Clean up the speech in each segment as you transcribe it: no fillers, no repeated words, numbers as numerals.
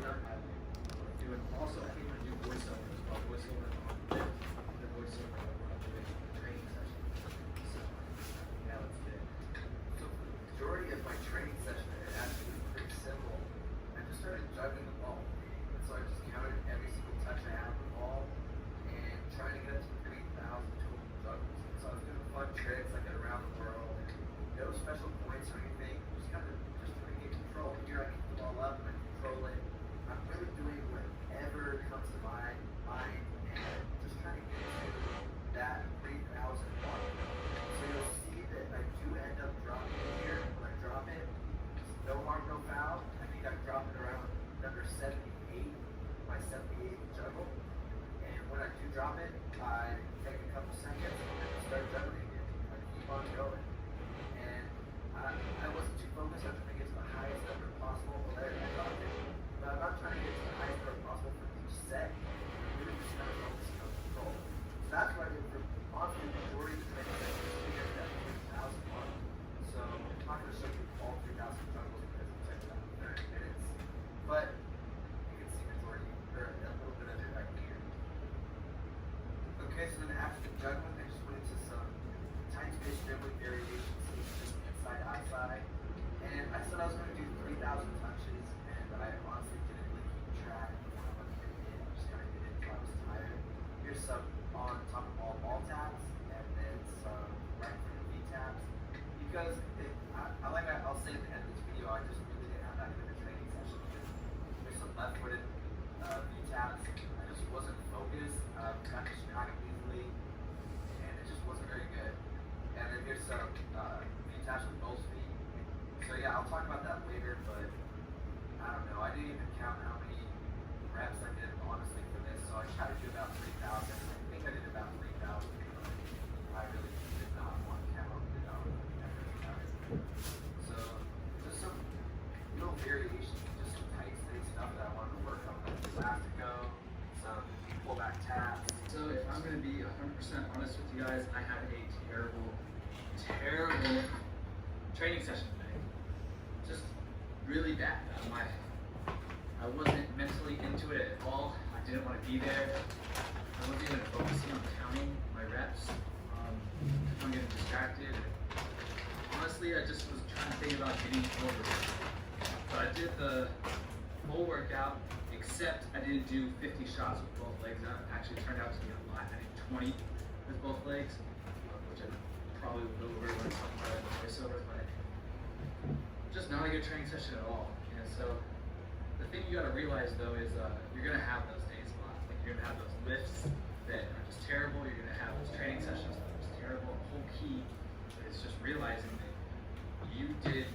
doing also, I think we're doing voiceover as well. Voiceover on the voiceover we're doing training sessions. So yeah, let's do it. So the majority of my training session, it actually was pretty simple. I just started juggling the ball. And so I just counted every single touch I had on the ball and trying to get up to 3,000 total juggles. And so I was doing fun tricks like around the world. No special points or anything. Just kind of just trying to get control. Here I can the ball up and I control it. I'm really doing whatever comes to my mind and just trying to get to that 3,000 mark. So you'll see that I do end up dropping it here. When I drop it, no harm, no foul. I think I'm dropping around number 78, my 78 juggle. And when I do drop it, I take a couple seconds and start juggling again. I keep on going. And I wasn't too focused on trying to get to the highest number possible. But I dropped it. But I'm not trying to get to the highest number possible for each set. I'm really just kind of focusing on control. So that's why for honestly the majority of the training sessions is figured at that 3,000 mark. So I'm not going to show you all 3,000 juggles because it takes about 30 minutes. But you can see majority or a little bit of it right here. Okay, so then after the juggling, I just went into some tight fish dribbling variations, so it's just inside outside. And I said I was going to do 3,000 touches, and I honestly didn't really keep track of how much I did. I just kind of did it until I was tired. Here's some on top of ball taps, and then some right front of V taps. Because I'll say at the end of this video, I just really didn't have that good of a training session. There's some left-footed V taps. I just wasn't focused. Got distracted easily, and it just wasn't very good. And then here's some V taps with both feet. So yeah, I'll talk about that later, but I don't know. I didn't even count how many reps I did honestly for this. So I tried to do about 3,000. I think I did about 3,000. I really did not want to count. So just some little variations, just some tight steady stuff that I wanted to work on, like elastico, some pullback taps. So if I'm going to be 100% honest with you guys, I had a terrible training session today. Just really bad. I wasn't mentally into it at all. I didn't want to be there. I wasn't even focusing on counting my reps. I'm getting distracted. Honestly, I just was trying to think about getting over it. So I did the full workout, except I didn't do 50 shots with both legs. That actually turned out to be a lot. I did 20 with both legs, which I probably will go over when I talk about it in the voiceover, but just not a good training session at all. And so the thing you got to realize though is you're going to have those days a lot. Like you're going to have those lifts that are just terrible. You're going to have those training sessions that are just terrible. The whole key is just realizing that you did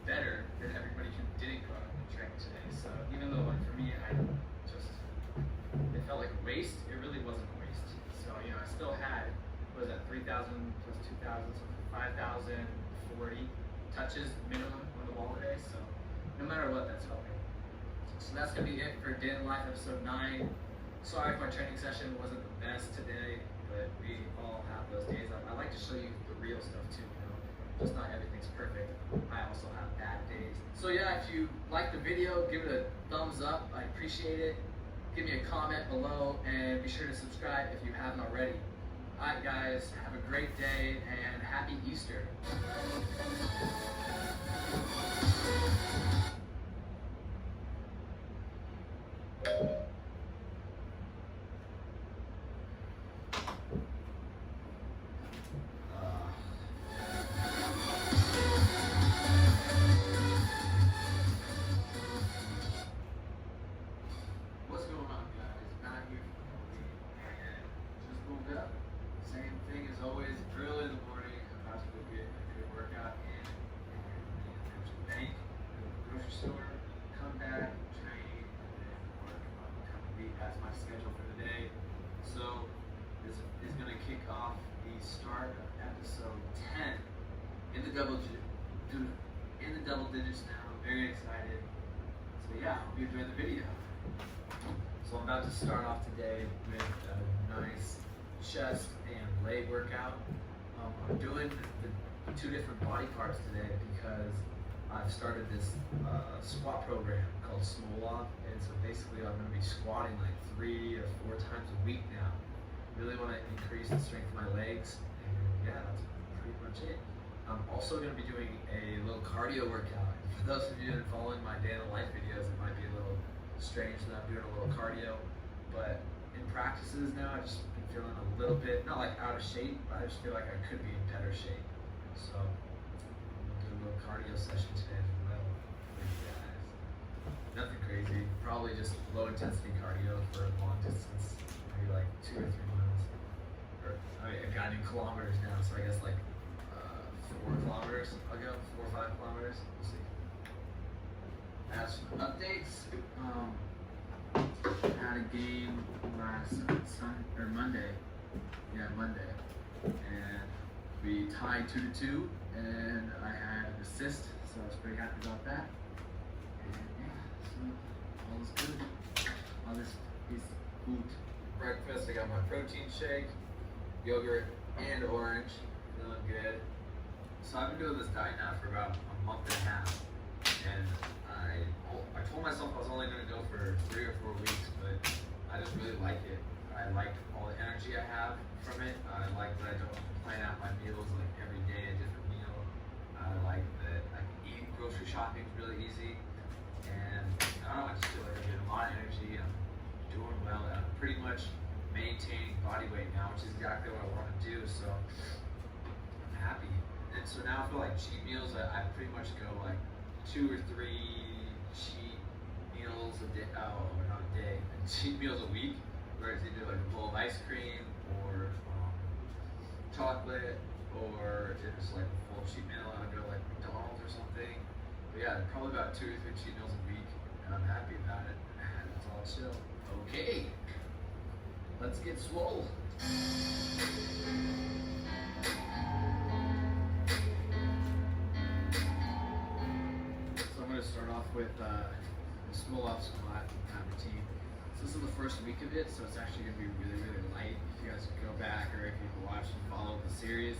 better than everybody who didn't go out and train today. So even though like for me, it felt like a waste, it really wasn't a waste. So, you know, I still had, what was that, 3,000 plus 2,000, so 5,040 touches minimum on the ball today. So no matter what, that's helping. So that's going to be it for Day in the Life episode 9. Sorry if my training session wasn't the best today, but we all have those days. I like to show you the real stuff too, you know. Just not everything's perfect. I also have bad days. So yeah, if you like the video, give it a thumbs up. I appreciate it. Give me a comment below and be sure to subscribe if you haven't already. Alright guys, have a great day and happy Easter. What's going on, guys? Matt here from Kobe, and just woke up. Same thing as always, early in the morning. I'm about to go get a good workout in, and go to the bank, go to the grocery store, come back, train, and then work on company. That's my schedule for the day. So this is going to kick off the start of episode 10 in the double digits now. I'm very excited. So yeah, hope you enjoyed the video. So I'm about to start off today with a nice chest and leg workout. I'm doing the 2 different body parts today because I've started this squat program called Small Off, and so basically I'm going to be squatting like 3 or 4 times a week now. Really want to increase the strength of my legs, and yeah, that's pretty much it. I'm also going to be doing a little cardio workout. For those of you that are following my day in the life videos, it might be a little strange that I'm doing a little cardio, but in practices now, I've just been feeling a little bit, not like out of shape, but I just feel like I could be in better shape. So I'm going to do a little cardio session today as well with you guys. Nothing crazy, probably just low intensity cardio for long distance, maybe like 2 or 3 miles. Or I mean, I've got in kilometers now, so I guess like 4 kilometers I'll go, 4 or 5 kilometers, we'll see. As for updates, had a game last Monday. Yeah, Monday. And we tied 2-2, and I had an assist, so I was pretty happy about that. And yeah, so all is good. All this is good. Breakfast, I got my protein shake, yogurt, and orange. Feeling good. So I've been doing this diet now for about a month and a half, and I told myself I was only going to go for 3 or 4 weeks, but I just really like it. I like all the energy I have from it. I like that I don't have to plan out my meals like every day, a different meal. I like that I can eat grocery shopping really easy, and I don't know, I just feel like I'm getting a lot of energy. I'm doing well. I'm pretty much maintaining body weight now, which is exactly what I want to do. So I'm happy. And so now I feel like cheat meals, I pretty much go like 2 or 3 cheat meals a day, not a day, cheat meals a week, where it's either like a bowl of ice cream or chocolate, or it's like a full cheat meal. I would go like McDonald's or something. But yeah, probably about 2 or 3 cheat meals a week, and I'm happy about it. It's all chill. Okay, let's get swole. To start off with the small off squat routine. So this is the first week of it, so it's actually going to be really, really light. If you guys go back, or if you've watched and followed the series,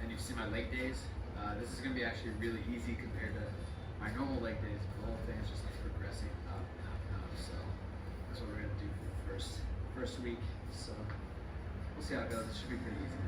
and you've seen my leg days, this is going to be actually really easy compared to my normal leg days. The whole thing is just like progressing up and up and up. So that's what we're going to do for the first week. So we'll see how it goes. It should be pretty easy.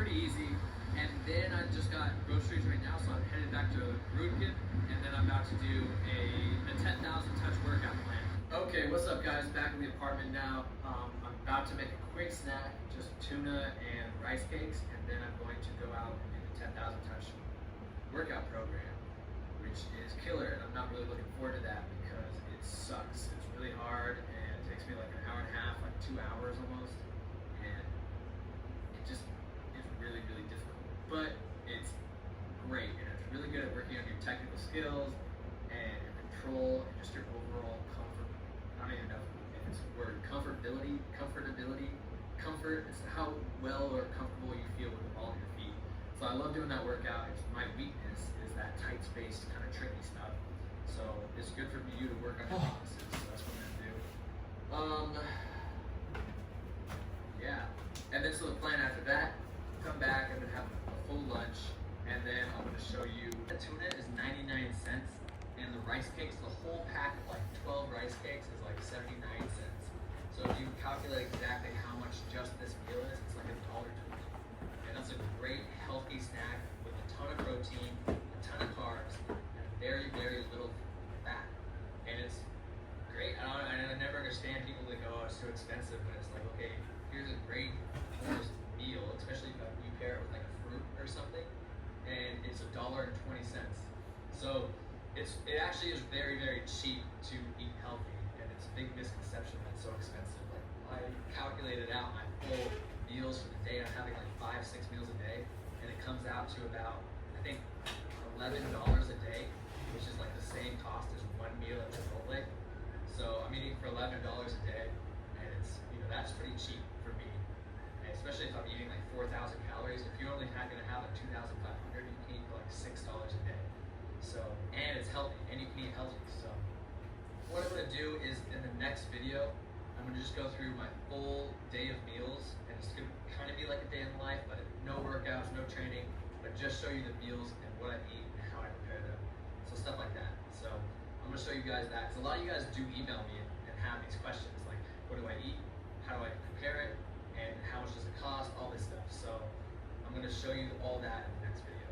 pretty easy. And then I just got groceries right now, so I'm headed back to Rudkin, and then I'm about to do a 10,000 touch workout plan. Okay, what's up guys? Back in the apartment now. I'm about to make a quick snack, just tuna and rice cakes, and then I'm going to go out and do the 10,000 touch workout program, which is killer, and I'm not really looking forward to that because it sucks. It's really hard, and it takes me like an hour and a half, like 2 hours almost, and it just is really, really difficult. But it's great, and it's really good at working on your technical skills and your control and just your overall comfort. I don't even know if it's a word. Comfortability. It's how well or comfortable you feel with the ball of your feet. So I love doing that workout. It's my weakness is that tight space kind of tricky stuff. So it's good for you to work on your weaknesses. So that's what I'm gonna do. Yeah. And then so the plan after that, come back and then have a full lunch, and then I'm gonna show you. The tuna is 99 cents, and the rice cakes, the whole pack of like 12 rice cakes is like 79 cents. So if you calculate exactly how much just this meal is, it's like $1.20. And that's a great healthy snack with a ton of protein, a ton of carbs, and very, very little fat. And it's great. I never understand people that go, oh, it's too expensive, but it's like, okay, here's a great course meal, especially if you pair it with like a fruit or something, and it's $1.20. So it actually is very, very cheap to eat healthy, and it's a big misconception that it's so expensive. Like I calculated out my full meals for the day. I'm having like 5-6 meals a day, and it comes out to about, I think, $11 a day, which is like the same cost as one meal at Chipotle. So I'm eating for $11 a day, and it's, that's pretty cheap for me. And especially if I'm eating like 4,000 calories. If you're only gonna have like 2,500, you can eat for like $6 a day. So, and it's healthy, and you can eat healthy. So what I'm gonna do is in the next video, I'm gonna just go through my full day of meals, and it's gonna kind of be like a day in life, but no workouts, no training, but just show you the meals and what I eat and how I prepare them. So stuff like that. So I'm gonna show you guys that. Because a lot of you guys do email me and have these questions like, what do I eat? How do I prepare it? And how much does it cost? All this stuff. So I'm gonna show you all that in the next video.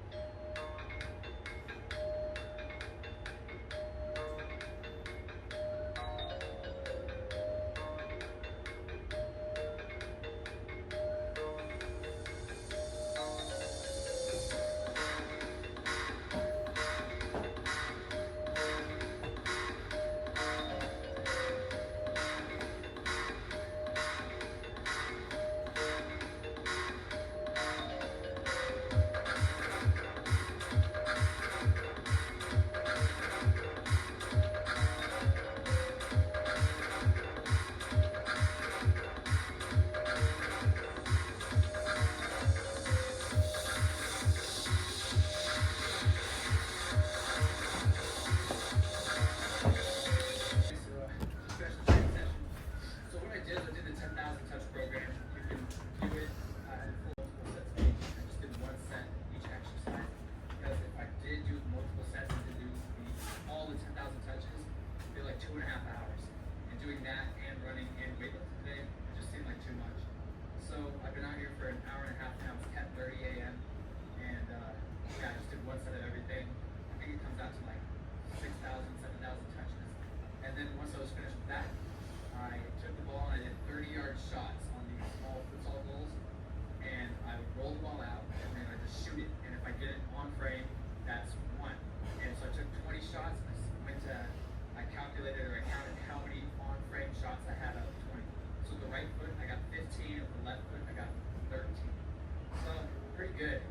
Good.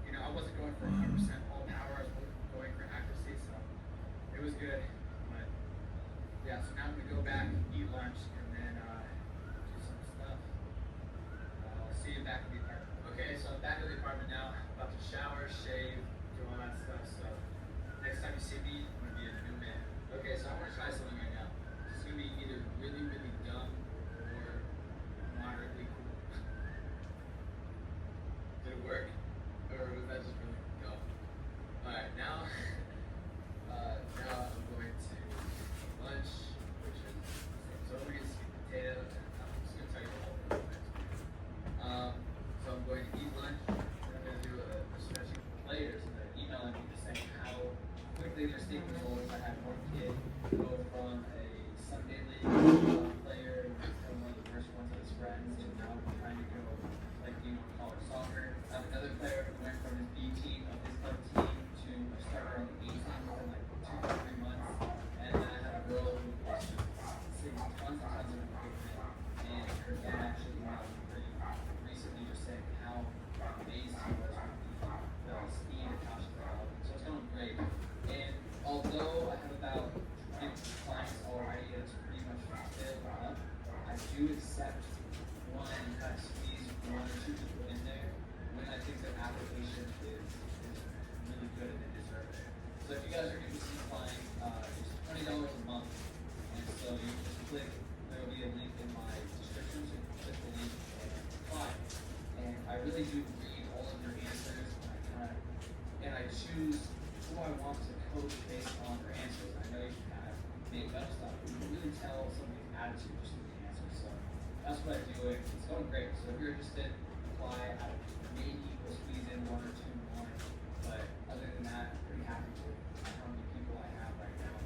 I wasn't going for 100% all power. I was going for accuracy, so it was good. But yeah, so now I'm gonna go back, eat lunch, and then do some stuff. I'll see you back in the apartment. Okay, so I'm back in the apartment now. About to shower, shave, do all that stuff. So next time you see me, I'm gonna be a new man. Okay, so I want to try something right now. It's gonna be either really, really dumb or moderately cool. Did it work? Or was that just really dumb? Alright, now I'm going to lunch, which is so we're gonna sweet potato, and I'm just gonna tell you the whole thing. So I'm going to go from a Sunday league player from one of the worst ones of his friends to now trying to go like college soccer. I have another player who went from his B team of his club team to a starter on the A team within like 2 to 3 months. And then I have a girl who was seeing tons and tons of improvement. And her dad actually came out pretty recently just saying how amazed he was with the speed and how she developed. So it's going great. And although I have about 50 clients already, it's pretty much filled up, I do accept one and kind of squeeze 1 or 2 people in there when I think their application is really good and they deserve it. So if you guys are going to be applying, it's $20 a month. And so you just click, there will be a link in my description, so you can click the link and apply. And I really do read all of your answers, and I choose who I want to coach based on their answers. I know you can kind of make up stuff, but you can really tell somebody's attitude just with the answers. So that's what I do. It's going great. So if you're interested, apply. Maybe we'll squeeze in 1 or 2 more, but other than that, I'm pretty happy with how many people I have right now.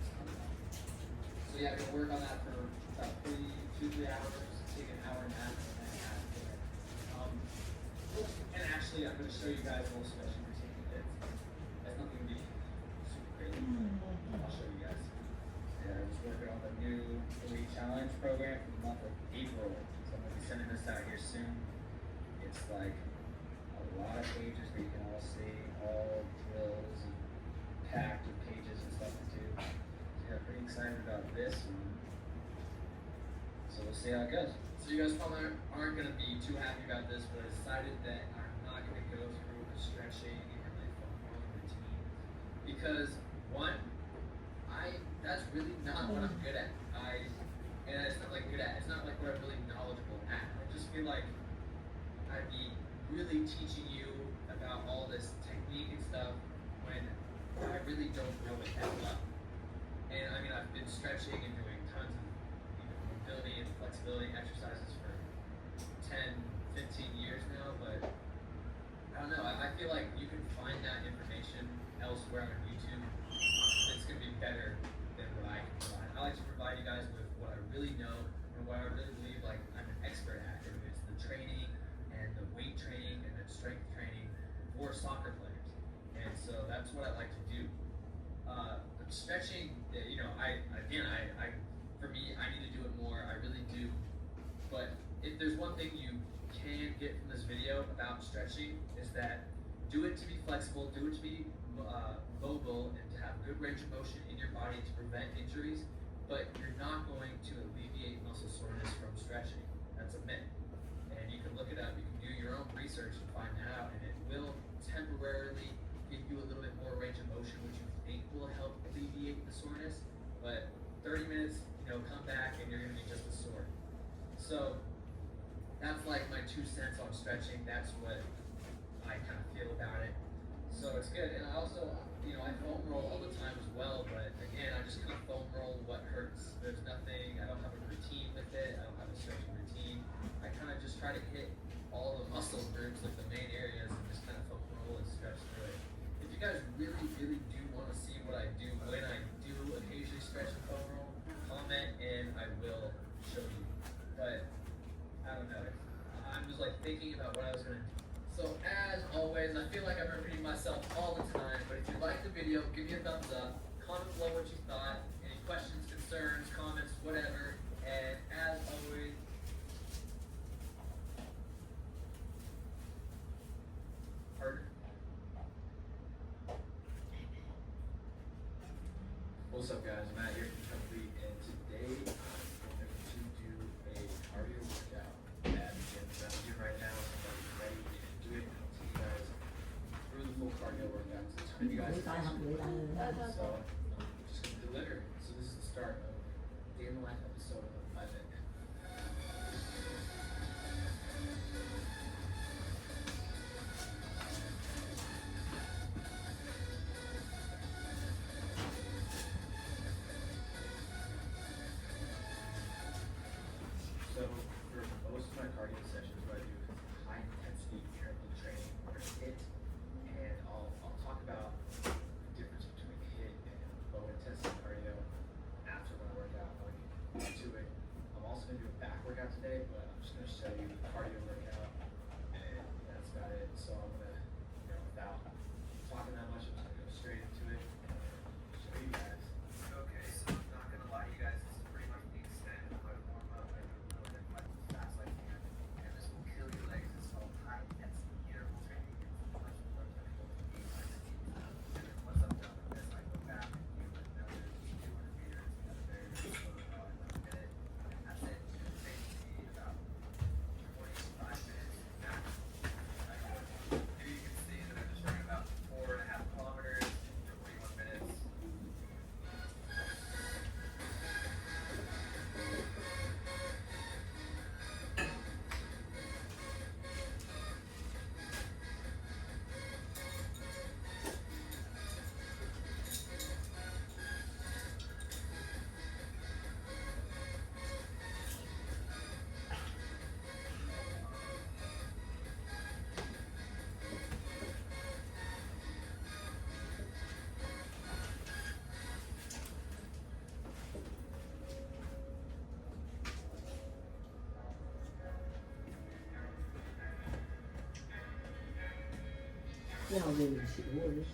So yeah, I'm gonna work on that for about 2-3 hours, take an hour and a half, and then have it. And actually, I'm gonna show you guys a little special routine. It's nothing to be super crazy. I'll show you guys. Yeah, I'm just working on the new Elite Challenge program for the month of April. So I'm gonna be sending this out here soon. It's like a lot of pages that you can all see, all drills and packed with pages and stuff to do. So yeah, pretty excited about this one. So we'll see how it goes. So you guys probably aren't going to be too happy about this, but I decided that I'm not going to go through the stretching and my foam rolling routine because one, that's really not what I'm good at. And it's not like good at. It's not like what I'm really knowledgeable at. I just feel like I'd be really teaching you about all this technique and stuff when I really don't know it that well. And I mean, I've been stretching and doing tons of mobility and flexibility exercises for 10, 15 years now, but I don't know. I feel like you can find that information elsewhere on YouTube. It's going to be better than what I can provide. I like to provide you guys with what I really know and what I really believe like I'm an expert at. And it's the training and the weight training and the strength training for soccer players. And so that's what I like to do. But stretching, for me, I need to do it more. I really do. But if there's one thing you can get from this video about stretching is that do it to be flexible, do it to be mobile, and to have good range of motion in your body to prevent injuries. But you're not going to alleviate muscle soreness from stretching. That's a myth. And you can look it up. You can do your own research and find that out. And it will temporarily give you a little bit more range of motion, which you think will help alleviate the soreness. But 30 minutes, come back and you're going to be just as sore. So that's like my 2 cents on stretching. That's what I kind of feel about it. So it's good. And I also, I foam roll all the time as well. But again, I just kind of foam roll what hurts. There's nothing, I don't have a routine with it. I don't have a stretching routine. I kind of just try to hit all the muscle groups, like the main areas, and just kind of foam roll and stretch through it. If you guys really, really do want to see what I do when I do occasionally stretch and foam roll, comment and I will show you. But I don't know. I'm just like thinking about what I was going to do. So as always, I feel like I'm repeating myself all the time, but if you like the video, give me a thumbs up, comment below what you thought, any questions, concerns, comments, whatever, and as always, what's up guys, Matt here from Complete, and today I'm going to do a cardio workout at the gym that I'm doing right now, so I'm ready to do it, and I'll take you guys through the full cardio workout, so it's you guys so I'm just going to deliver. So this is the start of a day in the life episode of 5 Minute. So for most of my cardio sessions, what I do is high intensity interval training or HIIT, and I'll talk about the difference between HIIT and 要练习，我就想。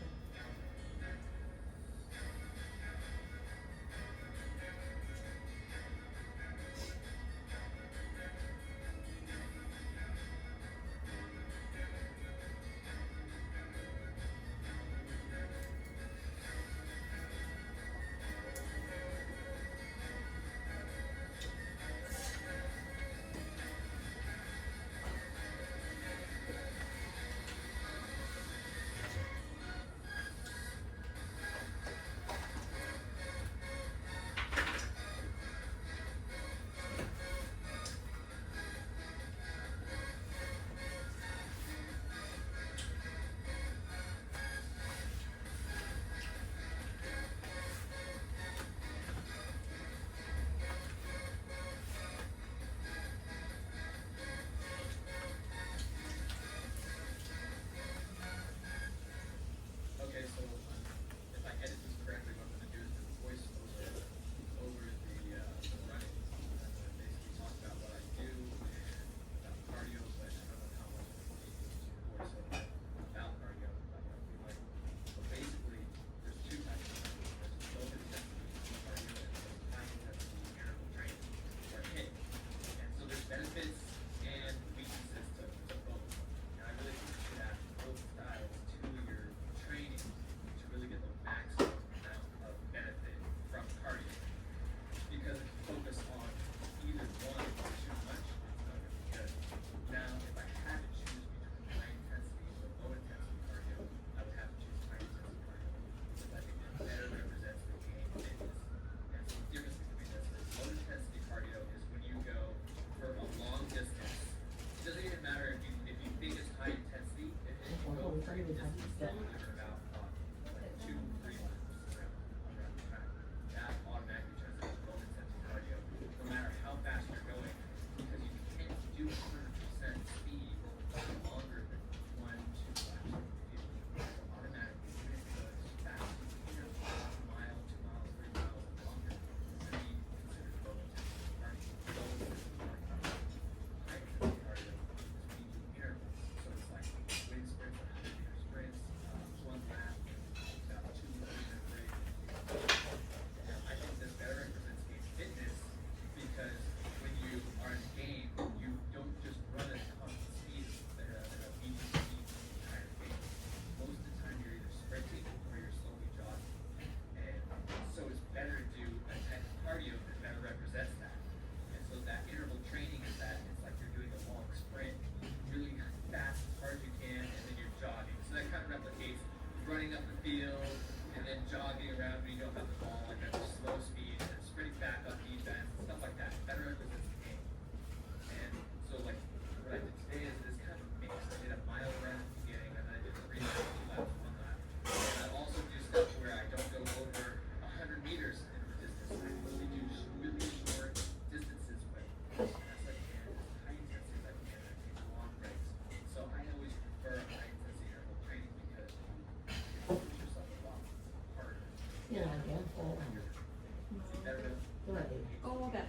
Okay, so if I edit this correctly, what I'm going to do is do a voice over the running. I'm going to basically talk about what I do and about cardio, but I don't know how much I'm going to use voice over about cardio. So basically, there's two types of cardio. There's low intensity cardio and there's high intensity interval training or HIIT. And so there's benefits and weaknesses to both. And I really think you should have both styles to your training to really get the maximum amount of benefit from cardio. Because if you focus on either one too much, it's not going to be good. Now, if I had to choose between high intensity or low intensity cardio, I would have to choose high intensity cardio because I think that better represents the game fitness. And so the difference between this is low intensity cardio is when you go for a long distance. It doesn't even matter if you think it's high intensity, if you go for a distance longer than about like 2-3 miles around the track, that automatically turns into low intensity cardio, no matter how fast you're going, because you can't do 100% speed for longer than 1-2 laps of the field. So automatically, even if you go as fast as you can, 1 mile, 2 miles, 3 miles, and longer, it's going to be considered low intensity cardio. Low intensity cardio. High intensity cardio is when you do intervals. So it's like wind sprints, 100-meter sprints, 1 lap, about 2 30-minute breaks. And I think this better represents game fitness because when you are in a game, you don't just run at constant speed at a medium speed the entire game. Most of the time you're either sprinting or you're slowly jogging. And so it's better to do a type of cardio that better represents that. And so that interval training is that it's like you're doing a long sprint, really fast as hard as you can, and then you're jogging. So that kind of replicates running up the field and then jogging around when you don't have the ball, like at a slow speed, and then sprinting back on defense, stuff like that. It better represents the game. And so like what I did today is kind of a mix. I did a mile run at the beginning, and then I did 3 laps, 2 laps, 1 lap. And I also do stuff where I don't go over 100 meters in the distance. I really do really short distances with as fast as I can, as high intensity as I can, and I take long breaks. So I always prefer high intensity interval training because you can push yourself a lot harder. 越来越多了。 Better 对。 Oh, okay.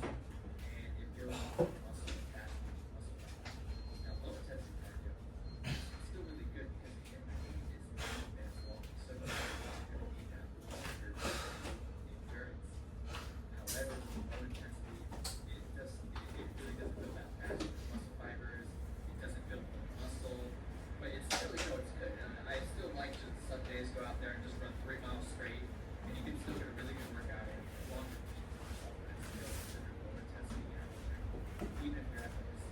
and it builds muscle capacity, muscle mass. Now, low intensity cardio is still really good because the game is 9 minutes long, so you're going to need that longer endurance. However, low intensity, it really doesn't build that fast muscle fibers. It doesn't build muscle, but it's still, it's good. And I still like to some days go out there and just run 3 miles straight, and you can still get a really good workout in longer. But it's still considered low intensity interval training, even if you're at like a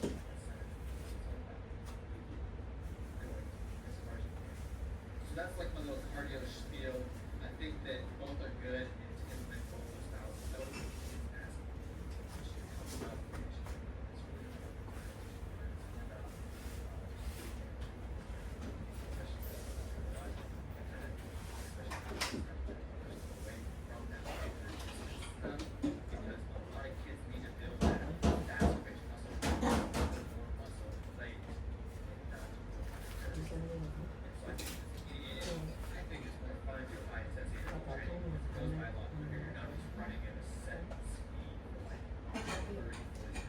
6 minute pace, going as far as you can. So that's like my little cardio spiel. I think that both are good and to implement both those styles. So it's nasty. It should help you out. It's really important. Because a lot of kids need to build that fast twitch muscle, more muscle late, and not to build that. So I think it's more fun to do high intensity interval training because it goes by a lot quicker. You're not just running at a set speed for like 30, 40 minutes.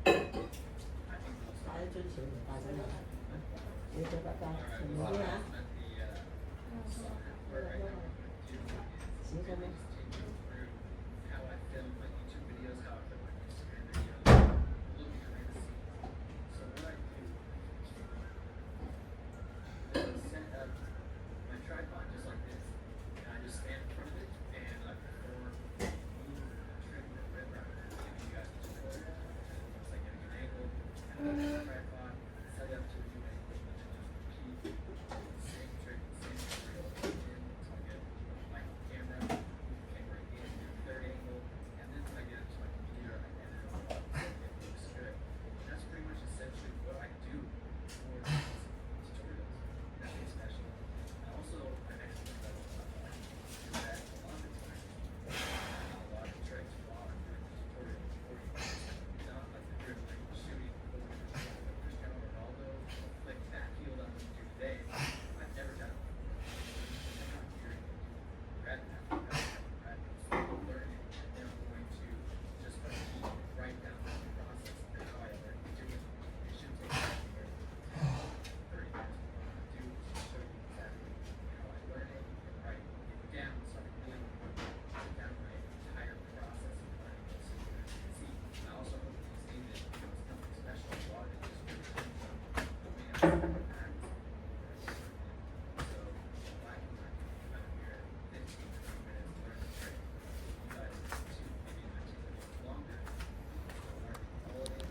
I think those 还是追求你大家的。你这个干什么的呀？行什么？ how I film my YouTube videos, how I film my Instagram videos, look behind the scenes. So what I do is set up my tripod just like this, and I just stand in front of it and I perform a move, a trick that Red Rocket is giving you guys a tutorial. And it looks like getting an angle, and I put the tripod, set up to a new angle, and then just repeat the same trick, the same tutorial again until I get my camera, move the camera again, do a third angle, and then when I get into my computer, I edit it all up and it looks good. And that's pretty much essentially what I do for these tutorials. Nothing special. And also, I'm excellent at do that a lot of the time. A lot of tricks while I'm doing the tutorial for you. It's not like the dribbling, shooting, going to Cristiano Ronaldo, like that field I'm going to do today. I've never done it before. I'm not here to grab that. I'm learning, and then I'm going to just write down the process and how I learned to do it. It shouldn't take anywhere from 30 minutes to do to show you exactly how I learn it and write it down so I can really put down my entire process of learning it so you guys can see. I also hope you see that it's nothing special. A lot of it just really comes from the way I see my patterns. So if I can learn come out here 15 to 20 minutes, learn the trick, you guys can too, maybe it might take a little longer. Learn all of it.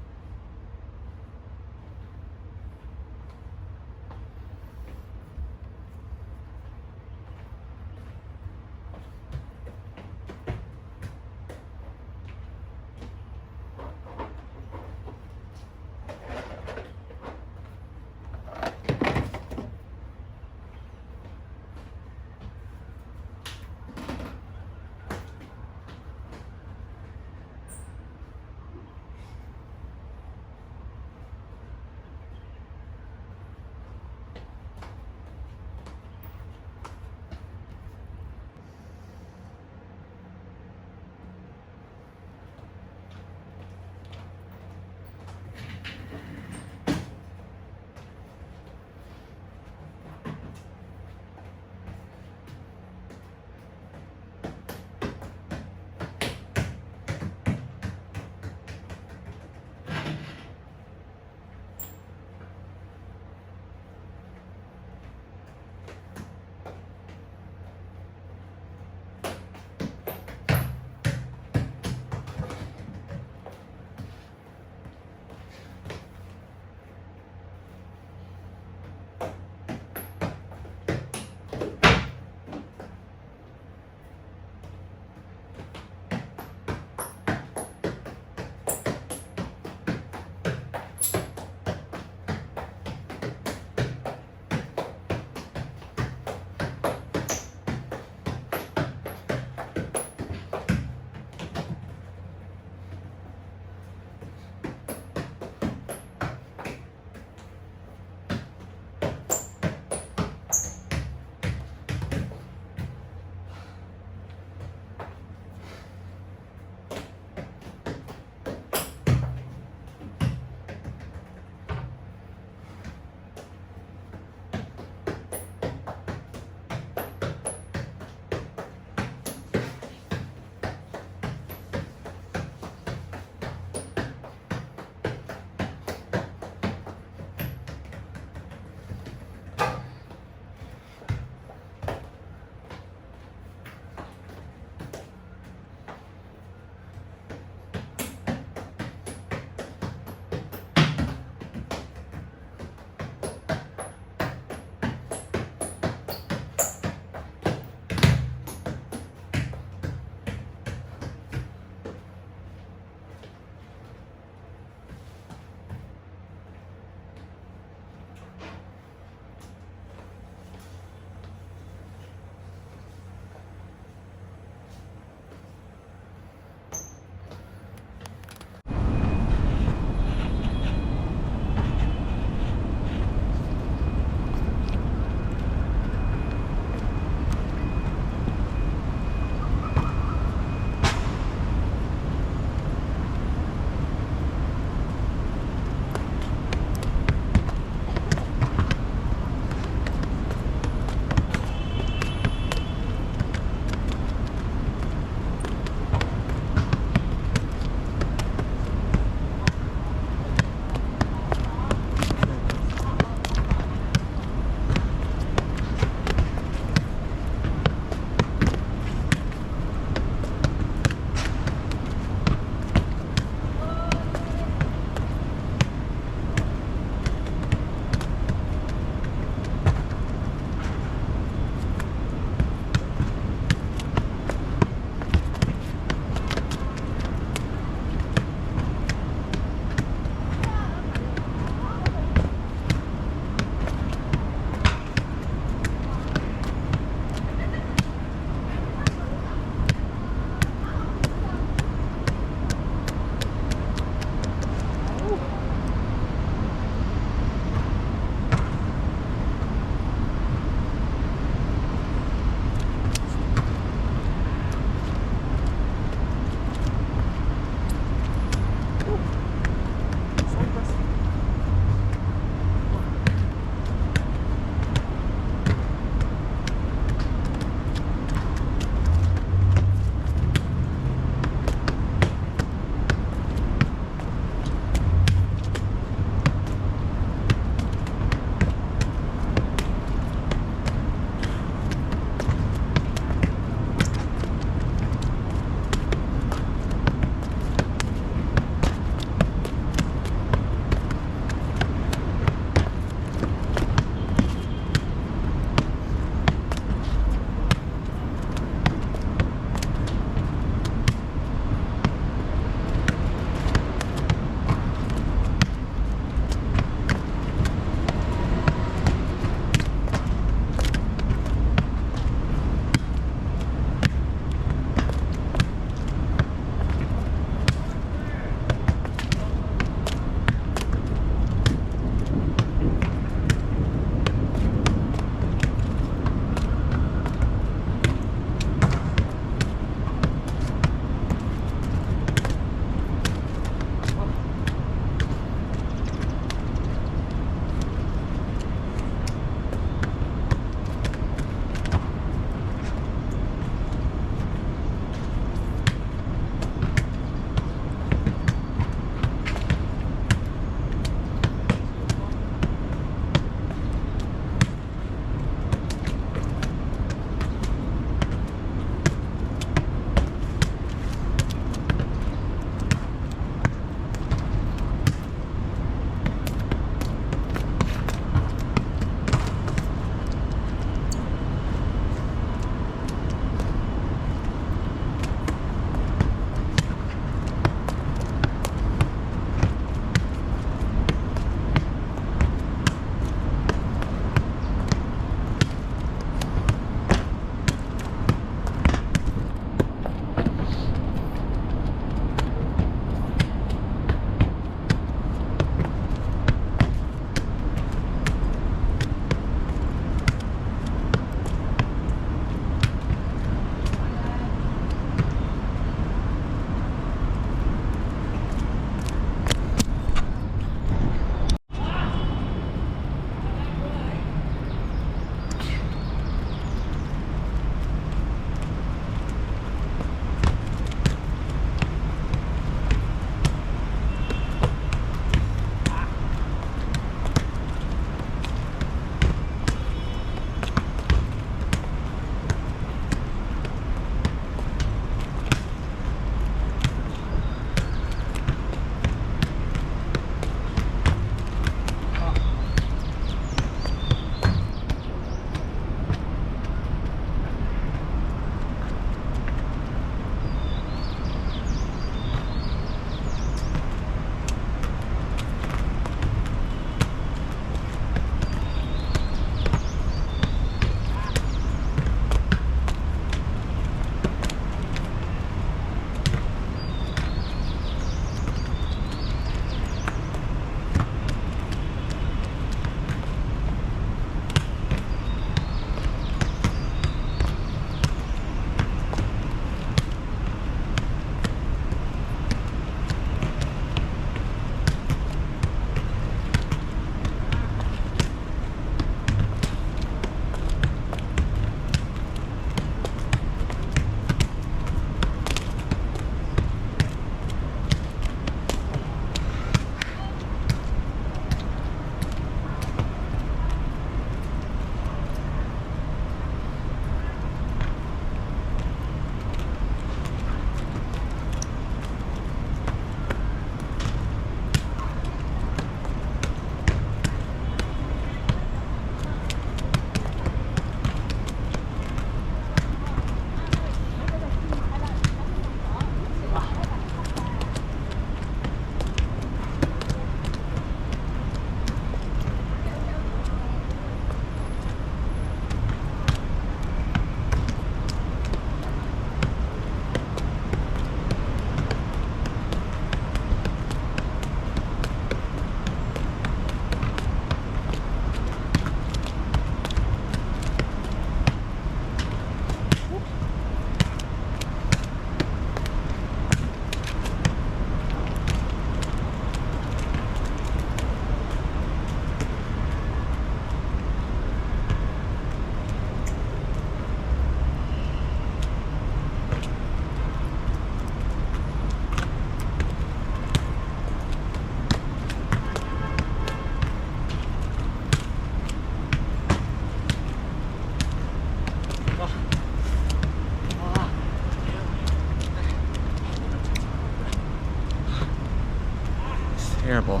terrible.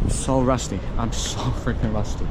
So rusty. I'm so freaking rusty.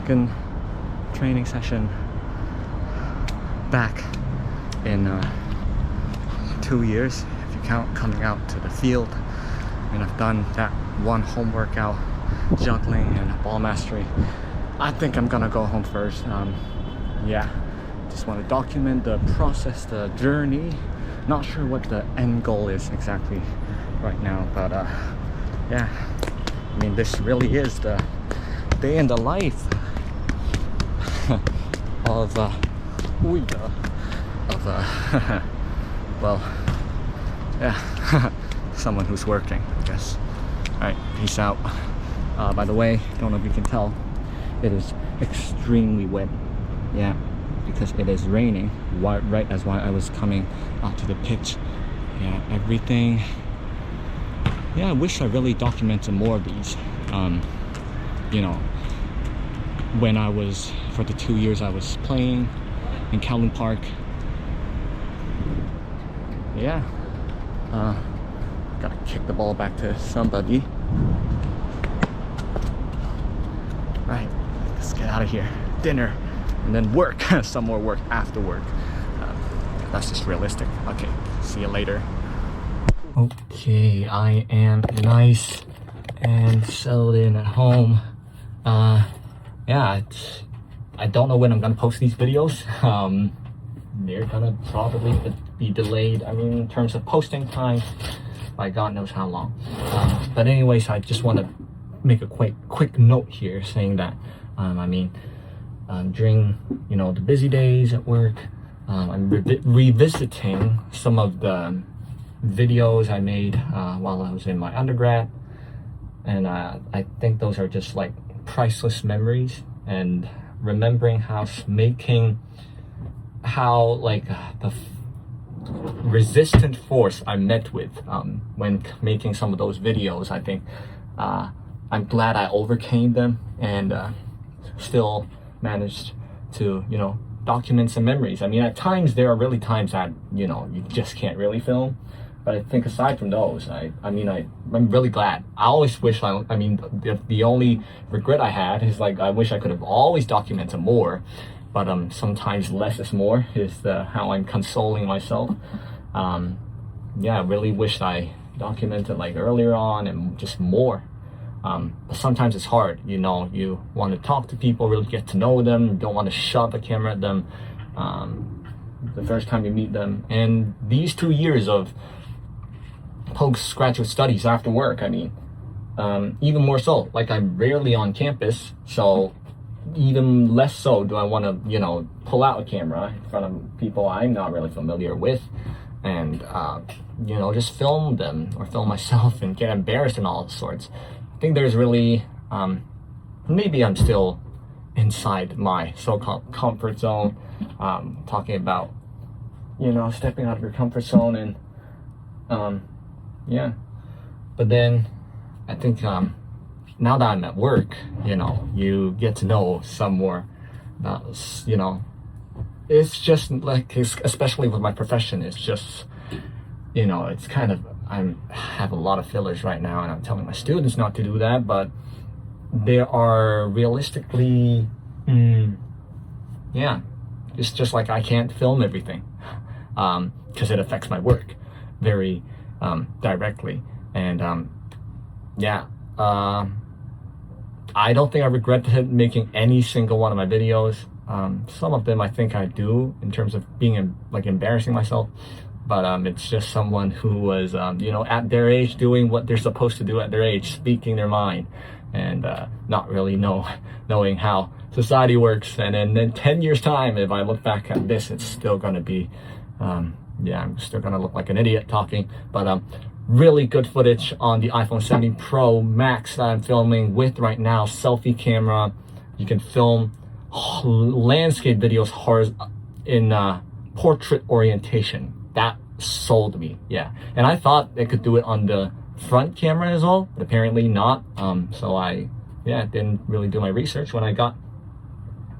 second training session back in 2 years, if you count coming out to the field. And I've done that one home workout, juggling and ball mastery. I think I'm gonna go home first. Yeah, just want to document the process, the journey. Not sure what the end goal is exactly right now, but yeah, I mean, this really is the day in the life of well, yeah, someone who's working, I guess. Alright, peace out. By the way, don't know if you can tell, it is extremely wet. Yeah, because it is raining right as I was coming out to the pitch. Yeah, everything. Yeah, I wish I really documented more of these. You know, when I was, for the 2 years I was playing in Kowloon Park. Yeah, gotta kick the ball back to somebody. Right, let's get out of here. Dinner, and then work. Some more work after work. That's just realistic. Okay, see you later. Okay, I am nice and settled in at home. Yeah, I don't know when I'm gonna post these videos. They're gonna probably be delayed. I mean, in terms of posting time, by God knows how long. But anyways, I just want to make a quick note here saying that I mean, during, you know, the busy days at work, I'm revisiting some of the videos I made while I was in my undergrad, and I think those are just like priceless memories, and remembering how the resistant force I met with when making some of those videos. I think I'm glad I overcame them and still managed to, you know, document some memories. I mean, at times there are really times that, you know, you just can't really film. But I think aside from those, I'm really glad. I always wish the only regret I had is like, I wish I could have always documented more. But sometimes less is more is how I'm consoling myself. Yeah, I really wish I documented like earlier on and just more. But sometimes it's hard, you know, you want to talk to people, really get to know them, you don't want to shove a camera at them the first time you meet them. And these 2 years of postgraduate studies after work, I mean, even more so, like I'm rarely on campus, so even less so do I want to, you know, pull out a camera in front of people I'm not really familiar with and, you know, just film them or film myself and get embarrassed and all sorts. I think there's really, maybe I'm still inside my so-called comfort zone, talking about, you know, stepping out of your comfort zone and, yeah. But then I think, now that I'm at work, you know, you get to know some more about, you know, it's just like, especially with my profession, it's just, you know, it's kind of, I have a lot of fillers right now and I'm telling my students not to do that, but there are realistically, yeah, it's just like I can't film everything because it affects my work very directly. And yeah, I don't think I regret making any single one of my videos. Some of them I think I do in terms of being like embarrassing myself, but it's just someone who was you know, at their age doing what they're supposed to do at their age, speaking their mind, and not really knowing how society works. And then 10 years time, if I look back at this, it's still gonna be yeah, I'm still gonna look like an idiot talking. But really good footage on the iPhone 17 Pro Max that I'm filming with right now. Selfie camera. You can film landscape videos in portrait orientation. That sold me, yeah. And I thought they could do it on the front camera as well, but apparently not. So I, yeah, didn't really do my research when I got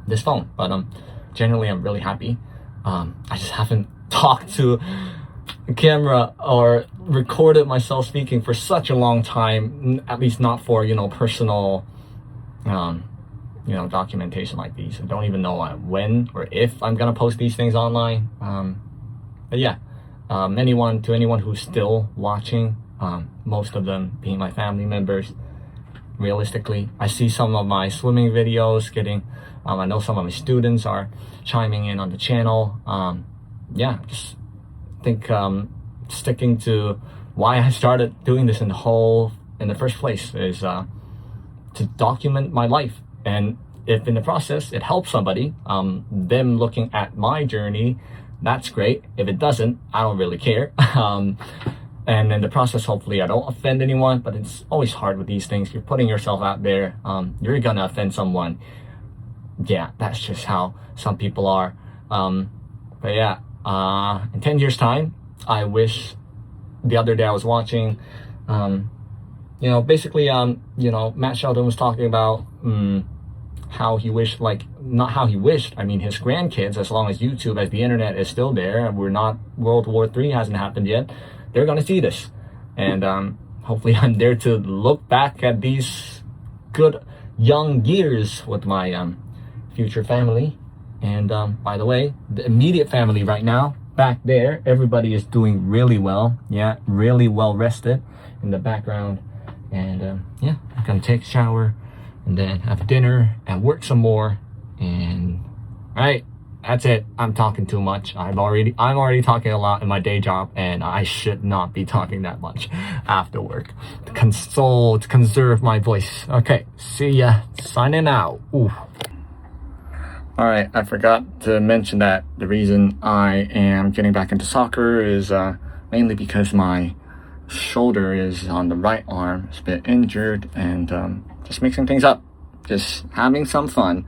this phone. But generally I'm really happy. I just haven't talked to a camera or recorded myself speaking for such a long time, at least not for, you know, personal documentation like these. I don't even know when or if I'm gonna post these things online. But yeah, to anyone who's still watching, most of them being my family members, realistically, I see some of my swimming videos getting, I know some of my students are chiming in on the channel. Just think sticking to why I started doing this in the first place is to document my life. And if in the process it helps somebody, them looking at my journey, that's great. If it doesn't, I don't really care. And in the process, hopefully I don't offend anyone, but it's always hard with these things. You're putting yourself out there. You're gonna offend someone. Yeah, that's just how some people are. But yeah, in 10 years time, I wish, the other day I was watching, basically, Matt Sheldon was talking about how he wished, not how he wished, I mean his grandkids, as long as YouTube, as the internet is still there, World War III hasn't happened yet, they're gonna see this. And hopefully I'm there to look back at these good young years with my future family. And by the way, the immediate family right now, back there, everybody is doing really well. Yeah, really well rested in the background. And I'm gonna take a shower and then have dinner and work some more. And all right, that's it. I'm talking too much. I'm already talking a lot in my day job, and I should not be talking that much after work. To conserve my voice. Okay, see ya. Signing out. Ooh. All right, I forgot to mention that the reason I am getting back into soccer is mainly because my shoulder is on the right arm. It's a bit injured, and just mixing things up, just having some fun.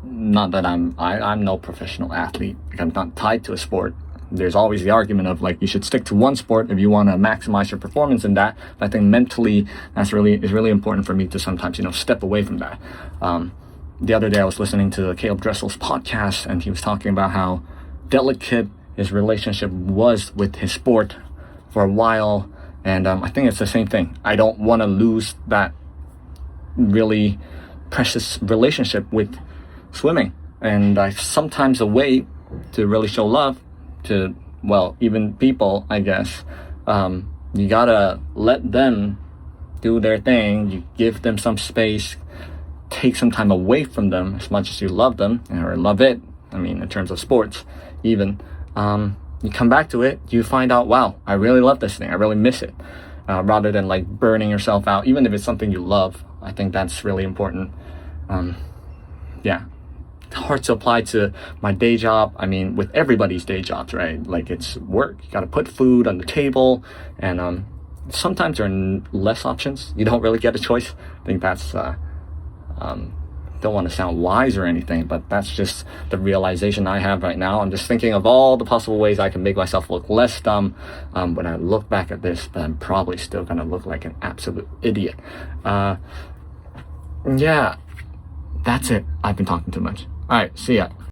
Not that I'm no professional athlete. I'm not tied to a sport. There's always the argument of you should stick to one sport if you want to maximize your performance in that. But I think mentally is really important for me to sometimes step away from that. The other day I was listening to Caleb Dressel's podcast, and he was talking about how delicate his relationship was with his sport for a while. And I think it's the same thing. I don't want to lose that really precious relationship with swimming. And sometimes a way to really show love to, even people, I guess, you gotta let them do their thing. You give them some space, take some time away from them as much as you love them or love it. I mean, in terms of sports, even, you come back to it, you find out, wow, I really love this thing. I really miss it. Rather than burning yourself out, even if it's something you love. I think that's really important. It's hard to apply to my day job. I mean, with everybody's day jobs, right? It's work. You got to put food on the table, and sometimes there are less options. You don't really get a choice. I think that's don't want to sound wise or anything, but that's just the realization I have right now. I'm just thinking of all the possible ways I can make myself look less dumb when I look back at this, but I'm probably still gonna look like an absolute idiot. That's it. I've been talking too much. All right, see ya.